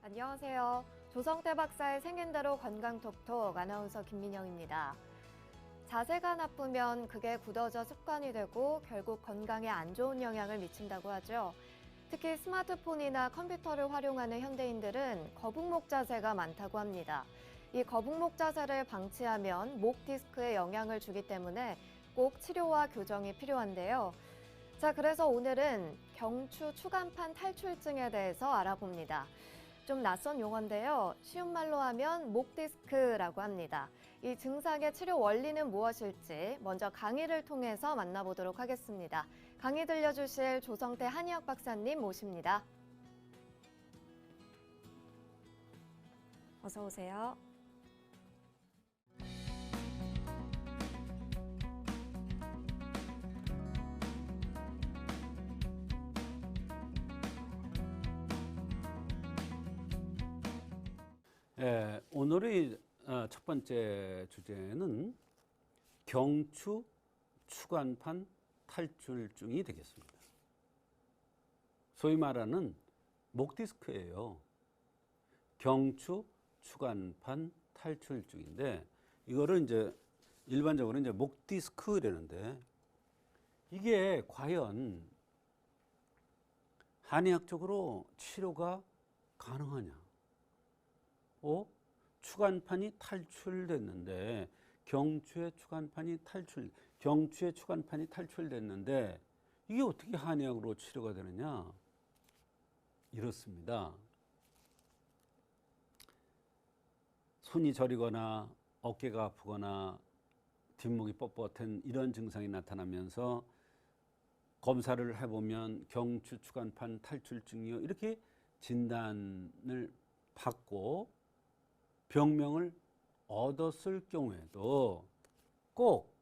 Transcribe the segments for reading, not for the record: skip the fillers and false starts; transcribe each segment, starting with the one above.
안녕하세요. 조성태 박사의 생긴대로 건강톡톡 아나운서 김민영입니다. 자세가 나쁘면 그게 굳어져 습관이 되고 결국 건강에 안 좋은 영향을 미친다고 하죠. 특히 스마트폰이나 컴퓨터를 활용하는 현대인들은 거북목 자세가 많다고 합니다. 이 거북목 자세를 방치하면 목 디스크에 영향을 주기 때문에 꼭 치료와 교정이 필요한데요. 자, 그래서 오늘은 경추 추간판 탈출증에 대해서 알아봅니다. 좀 낯선 용어인데요. 쉬운 말로 하면 목 디스크라고 합니다. 이 증상의 치료 원리는 무엇일지 먼저 강의를 통해서 만나보도록 하겠습니다. 강의 들려주실 조성태 한의학 박사님 모십니다. 어서 오세요. 오늘의 첫 번째 주제는 경추 추간판 탈출증이 되겠습니다. 소위 말하는 목 디스크예요. 경추 추간판 탈출증인데 이거를 이제 일반적으로 이제 목 디스크라는데 이게 과연 한의학적으로 치료가 가능하냐? 추간판이 탈출됐는데 경추의 추간판이 탈출됐는데 이게 어떻게 한의학으로 치료가 되느냐? 이렇습니다. 손이 저리거나 어깨가 아프거나 뒷목이 뻣뻣한 이런 증상이 나타나면서 검사를 해보면 경추 추간판 탈출증이요 이렇게 진단을 받고 병명을 얻었을 경우에도 꼭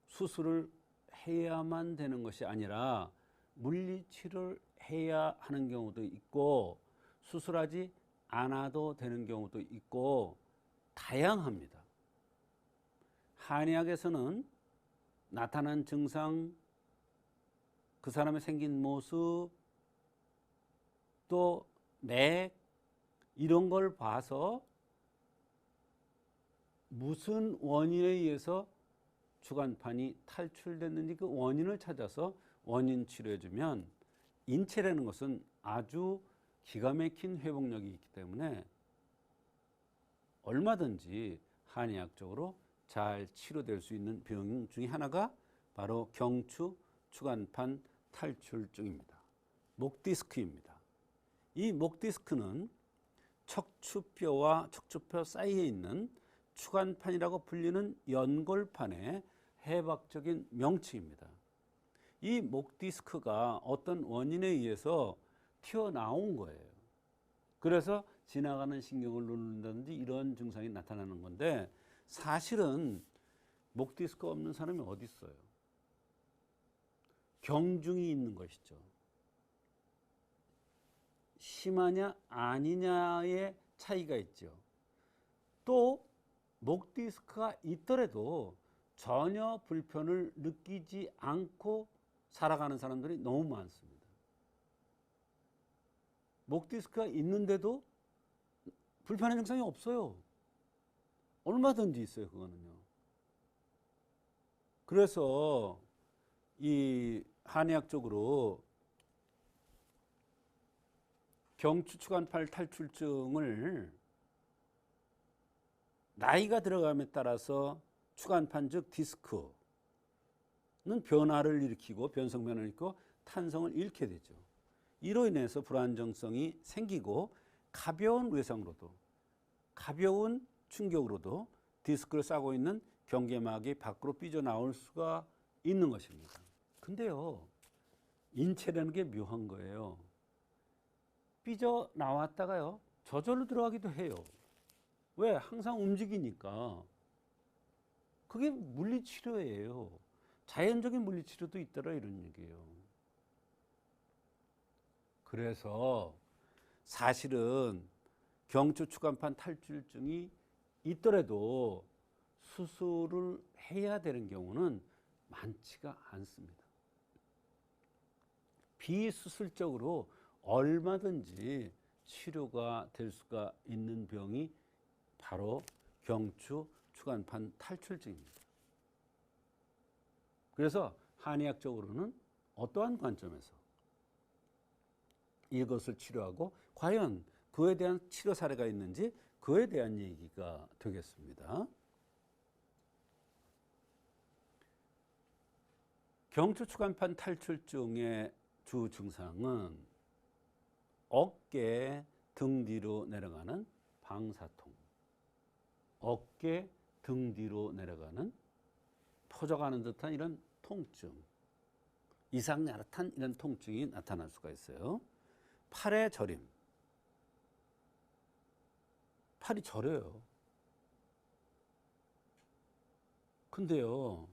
수술을 해야만 되는 것이 아니라 물리치료를 해야 하는 경우도 있고 수술하지 않아도 되는 경우도 있고 다양합니다. 한의학에서는 나타난 증상, 그 사람의 생긴 모습, 또 맥, 이런 걸 봐서 무슨 원인에 의해서 추간판이 탈출됐는지 그 원인을 찾아서 원인 치료해주면 인체라는 것은 아주 기가 막힌 회복력이 있기 때문에 얼마든지 한의학적으로 잘 치료될 수 있는 병 중에 하나가 바로 경추 추간판 탈출증입니다. 목 디스크입니다. 이 목 디스크는 척추뼈와 척추뼈 사이에 있는 추간판이라고 불리는 연골판의 해박적인 명칭입니다. 이 목 디스크가 어떤 원인에 의해서 튀어나온 거예요. 그래서 지나가는 신경을 누른다든지 이런 증상이 나타나는 건데 사실은 목 디스크 없는 사람이 어디 있어요? 경중이 있는 것이죠. 심하냐 아니냐의 차이가 있죠. 또 목 디스크가 있더라도 전혀 불편을 느끼지 않고 살아가는 사람들이 너무 많습니다. 목 디스크가 있는데도 불편한 증상이 없어요. 얼마든지 있어요, 그거는요. 그래서 이 한의학적으로 경추 추간판 탈출증을 나이가 들어감에 따라서 추간판 즉 디스크는 변화를 일으키고 변성 변화를 일으키고 탄성을 잃게 되죠. 이로 인해서 불안정성이 생기고 가벼운 외상으로도 가벼운 충격으로도 디스크를 싸고 있는 경계막이 밖으로 삐져나올 수가 있는 것입니다. 근데요, 인체라는 게 묘한 거예요. 삐져나왔다가요, 저절로 들어가기도 해요. 왜? 항상 움직이니까. 그게 물리치료예요. 자연적인 물리치료도 있더라 이런 얘기예요. 그래서 사실은 경추 추간판 탈출증이 있더라도 수술을 해야 되는 경우는 많지가 않습니다. 비수술적으로 얼마든지 치료가 될 수가 있는 병이 바로 경추 추간판 탈출증입니다. 그래서 한의학적으로는 어떠한 관점에서 이것을 치료하고 과연 그에 대한 치료 사례가 있는지 그에 대한 얘기가 되겠습니다. 경추 추간판 탈출증의 주 증상은 어깨 등 뒤로 내려가는 방사통, 어깨 등 뒤로 내려가는 퍼져가는 듯한 이런 통증, 이상 야릇한 이런 통증이 나타날 수가 있어요. 팔의 저림, 팔이 저려요. 근데요,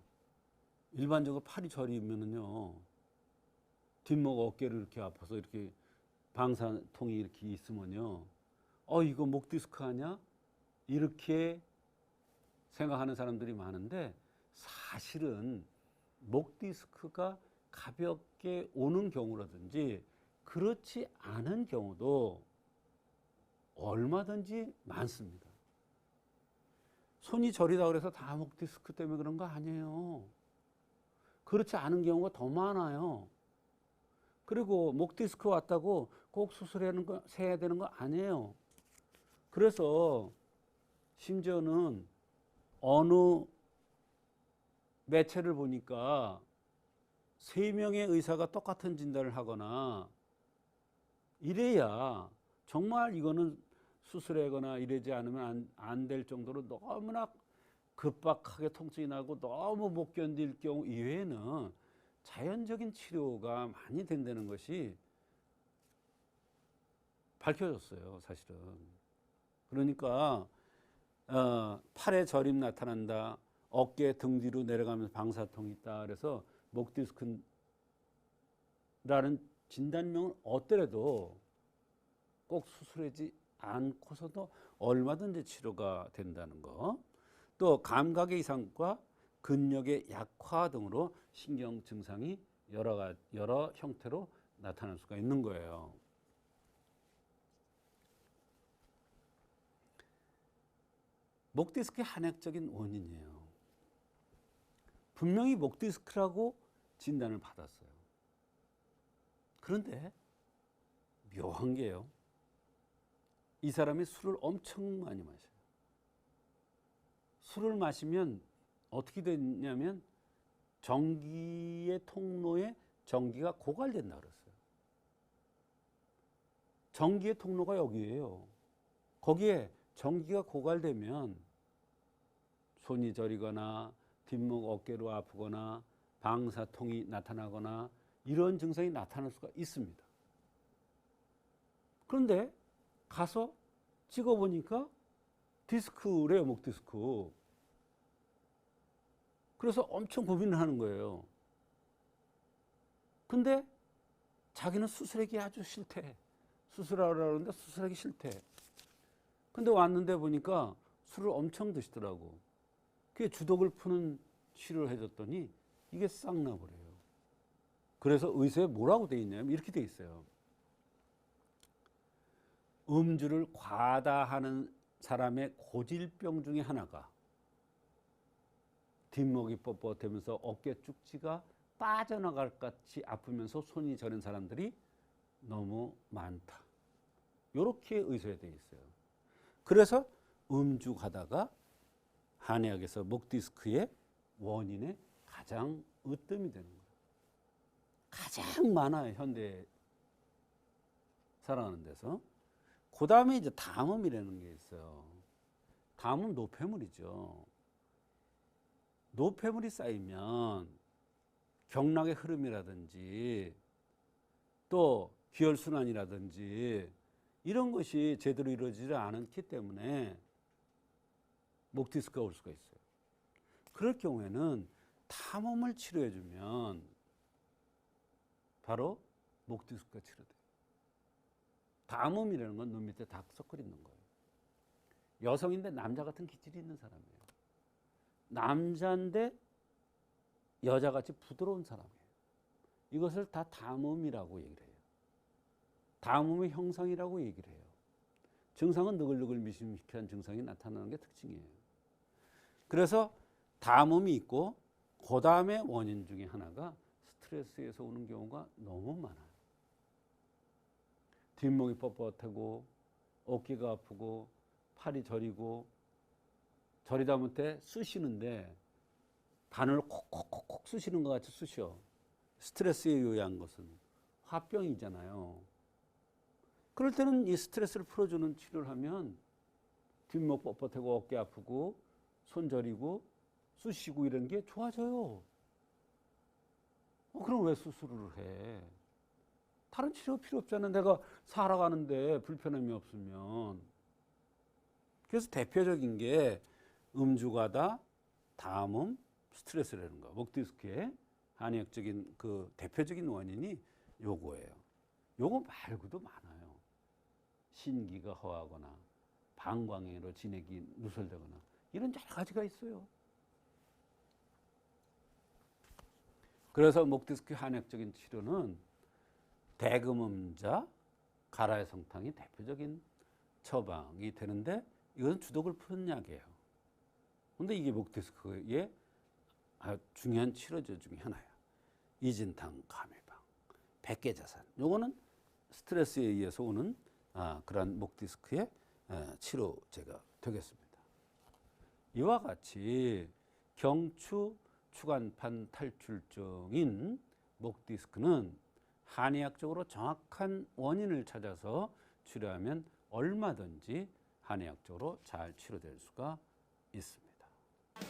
일반적으로 팔이 저리면은요, 뒷목 어깨를 이렇게 아파서 이렇게 방사통이 이렇게 있으면요, 이거 목 디스크 아니야? 이렇게 생각하는 사람들이 많은데 사실은 목 디스크가 가볍게 오는 경우라든지 그렇지 않은 경우도 얼마든지 많습니다. 손이 저리다 그래서 다 목 디스크 때문에 그런 거 아니에요. 그렇지 않은 경우가 더 많아요. 그리고 목 디스크 왔다고 꼭 수술해야 되는 거 아니에요. 그래서 심지어는 어느 매체를 보니까 3명의 의사가 똑같은 진단을 하거나 이래야 정말 이거는 수술하거나 이러지 않으면 안 될 정도로 너무나 급박하게 통증이 나고 너무 못 견딜 경우 이외에는 자연적인 치료가 많이 된다는 것이 밝혀졌어요, 사실은. 그러니까 팔에 저림 나타난다, 어깨 등 뒤로 내려가면서 방사통이 있다, 그래서 목 디스크라는 진단명을 얻더라도 꼭 수술하지 않고서도 얼마든지 치료가 된다는 거. 또 감각의 이상과 근력의 약화 등으로 신경 증상이 여러 형태로 나타날 수가 있는 거예요. 목 디스크의 한약적인 원인이에요. 분명히 목 디스크라고 진단을 받았어요. 그런데 묘한 게요, 이 사람이 술을 엄청 많이 마셔요. 술을 마시면 어떻게 되냐면 전기의 통로에 전기가 고갈된다 그랬어요. 전기의 통로가 여기예요. 거기에 전기가 고갈되면 손이 저리거나 뒷목 어깨로 아프거나 방사통이 나타나거나 이런 증상이 나타날 수가 있습니다. 그런데 가서 찍어보니까 디스크래요, 목 디스크. 그래서 엄청 고민을 하는 거예요. 근데 자기는 수술하기 아주 싫대. 수술하라고 그러는데 수술하기 싫대. 근데 왔는데 보니까 술을 엄청 드시더라고. 그게 주독을 푸는 치료를 해줬더니 이게 싹 나버려요. 그래서 의사에 뭐라고 돼 있냐면 이렇게 돼 있어요. 음주를 과다하는 사람의 고질병 중에 하나가 뒷목이 뻣뻣하면서 어깨 쭉지가 빠져나갈 것 같이 아프면서 손이 저린 사람들이 너무 많다. 이렇게 의사에 돼 있어요. 그래서 음주 가다가 한의학에서 목 디스크의 원인의 가장 으뜸이 되는 거예요. 가장 많아요, 현대 살아가는 데서. 그 다음에 이제 담음이라는 게 있어요. 담음 노폐물이죠. 노폐물이 쌓이면 경락의 흐름이라든지 또 기혈순환이라든지 이런 것이 제대로 이루어지지 않기 때문에 목 디스크가 올 수가 있어요. 그럴 경우에는 담음을 치료해주면 바로 목 디스크가 치료돼요. 담음이라는 건 눈 밑에 다크서클이 있는 거예요. 여성인데 남자 같은 기질이 있는 사람이에요. 남자인데 여자같이 부드러운 사람이에요. 이것을 다 담음이라고 얘기를 해요. 담음의 형상이라고 얘기를 해요. 증상은 느글느글 미심미심한 증상이 나타나는 게 특징이에요. 그래서 담음이 있고 그 다음에 원인 중에 하나가 스트레스에서 오는 경우가 너무 많아요. 뒷목이 뻣뻣하고 어깨가 아프고 팔이 저리고 저리다 못해 쑤시는데 바늘을 콕콕콕콕 쑤시는 것 같이 쑤셔. 스트레스에 의한 것은 화병이잖아요. 그럴 때는 이 스트레스를 풀어주는 치료를 하면 뒷목 뻣뻣하고 어깨 아프고 손 저리고 쑤시고 이런 게 좋아져요. 그럼 왜 수술을 해? 다른 치료 필요 없잖아. 내가 살아가는데 불편함이 없으면. 그래서 대표적인 게 음주가다, 담음, 스트레스라는 거. 목 디스크의 한의학적인 그 대표적인 원인이 요거예요. 요거 말고도 많아요. 신기가 허하거나 방광으로 진액이 누설되거나 이런 여러 가지가 있어요. 그래서 목 디스크 한의학적인 치료는 대금음자, 가라의 성탕이 대표적인 처방이 되는데 이건 주독을 푸는 약이에요. 근데 이게 목 디스크의 아주 중요한 치료제 중에 하나야. 이진탕, 감해방, 백계자산. 요거는 스트레스에 의해서 오는 그러한 목 디스크의 치료제가 되겠습니다. 이와 같이 경추 추간판 탈출증인 목 디스크는 한의학적으로 정확한 원인을 찾아서 치료하면 얼마든지 한의학적으로 잘 치료될 수가 있습니다.